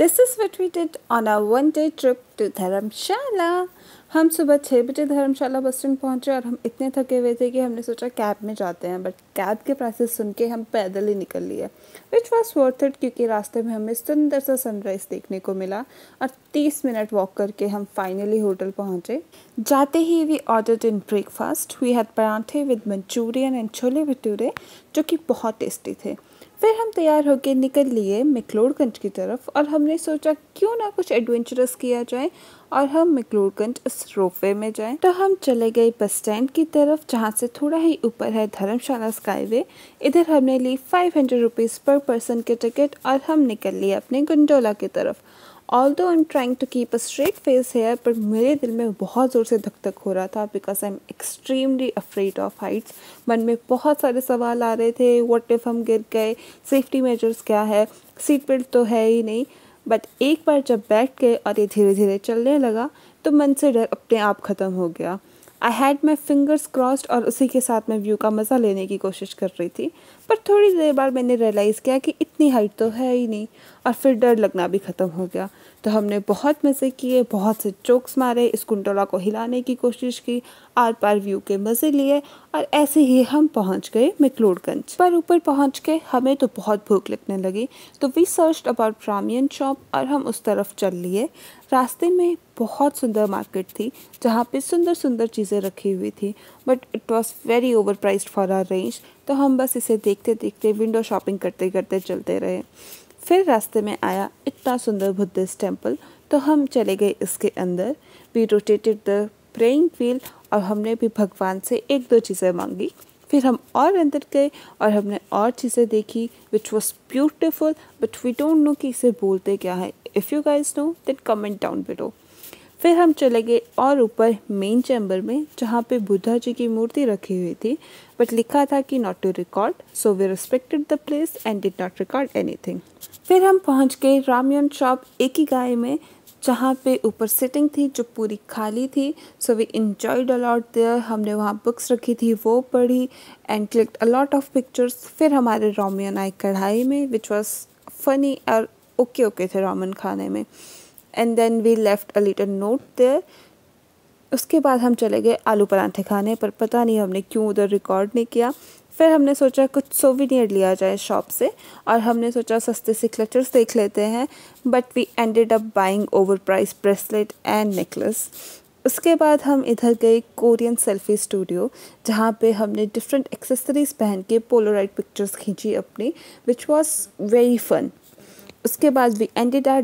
This is what we did on our one-day trip to धर्मशाला। हम सुबह 6 बजे धर्मशाला bus stand पहुँचे और हम इतने थके हुए थे कि हमने सोचा कैब में जाते हैं, बट कैब के प्राइसेस सुन के हम पैदल ही निकल लिए, विच वॉज वर्थ इट, क्योंकि रास्ते में हमें सुंदर सा सनराइज़ देखने को मिला और 30 मिनट वॉक करके हम फाइनली होटल पहुँचे। जाते ही we ordered in breakfast. We had parathe with manchurian and chole bhature, जो कि बहुत टेस्टी थे। फिर हम तैयार होकर निकल लिए मैक्लोडगंज की तरफ और हमने सोचा क्यों ना कुछ एडवेंचरस किया जाए और हम मैक्लोडगंज इस रोपवे में जाएं। तो हम चले गए बस स्टैंड की तरफ, जहाँ से थोड़ा ही ऊपर है धर्मशाला स्काईवे। इधर हमने ली 500 रुपीज़ पर पर्सन के टिकट और हम निकल लिए अपने गंडोला की तरफ। Although I am trying to keep a straight face here, पर मेरे दिल में बहुत ज़ोर से धक धक हो रहा था because I am extremely afraid of Heights. मन में बहुत सारे सवाल आ रहे थे, व्हाट इफ़ हम गिर गए, सेफ्टी मेजर्स क्या है, सीट बेल्ट तो है ही नहीं। बट एक बार जब बैठ गए और ये धीरे धीरे चलने लगा तो मन से डर अपने आप ख़त्म हो गया। I had my fingers crossed और उसी के साथ मैं व्यू का मज़ा लेने की कोशिश कर रही थी, पर थोड़ी देर बाद मैंने रियलाइज़ किया कि इतनी हाइट तो है ही नहीं और फिर डर लगना भी ख़त्म हो गया। तो हमने बहुत मज़े किए, बहुत से जोक्स मारे, इस कुंडोला को हिलाने की कोशिश की, आर पार व्यू के मज़े लिए और ऐसे ही हम पहुंच गए मैक्लोडगंज। पर ऊपर पहुंच के हमें तो बहुत भूख लगने लगी, तो वी सर्च्ड अबाउट रामियन शॉप और हम उस तरफ चल लिए। रास्ते में बहुत सुंदर मार्केट थी जहाँ पे सुंदर सुंदर चीज़ें रखी हुई थी, but it was very overpriced for our range. तो हम बस इसे देखते देखते विंडो शॉपिंग करते करते चलते रहे। फिर रास्ते में आया इतना सुंदर बुद्धिस्ट टेम्पल, तो हम चले गए इसके अंदर। We rotated the praying wheel और हमने भी भगवान से एक दो चीज़ें मांगी। फिर हम और अंदर गए और हमने और चीज़ें देखी which was beautiful, but we don't know कि इसे बोलते क्या है। If you guys know then comment down below. फिर हम चले गए और ऊपर मेन चैम्बर में, जहाँ पे बुद्धा जी की मूर्ति रखी हुई थी, बट लिखा था कि not to record, so we respected the place and did not record anything. फिर हम पहुँच गए रामियन शॉप एक ही गाय में, जहाँ पे ऊपर सिटिंग थी जो पूरी खाली थी। So we enjoyed a lot there. हमने वहाँ बुक्स रखी थी, वो पढ़ी and clicked a lot of pictures. फिर हमारे रामियन आए कढ़ाई में, विच वॉज फनी और ओके थे रामियन खाने में। And then we left a little note there. उसके बाद हम चले गए आलू पराठे खाने, पर पता नहीं हमने क्यों उधर रिकॉर्ड नहीं किया। फिर हमने सोचा कुछ सोविनियर लिया जाए शॉप से और हमने सोचा सस्ते से क्लचर्स देख लेते हैं, but we ended up buying over price bracelet and necklace. उसके बाद हम इधर गए कोरियन सेल्फी स्टूडियो, जहाँ पे हमने डिफरेंट एक्सेसरीज पहन के पोलोराइड पिक्चर्स खींची अपनी, विच वॉज वेरी फन। उसके बाद वी एंडेड आवर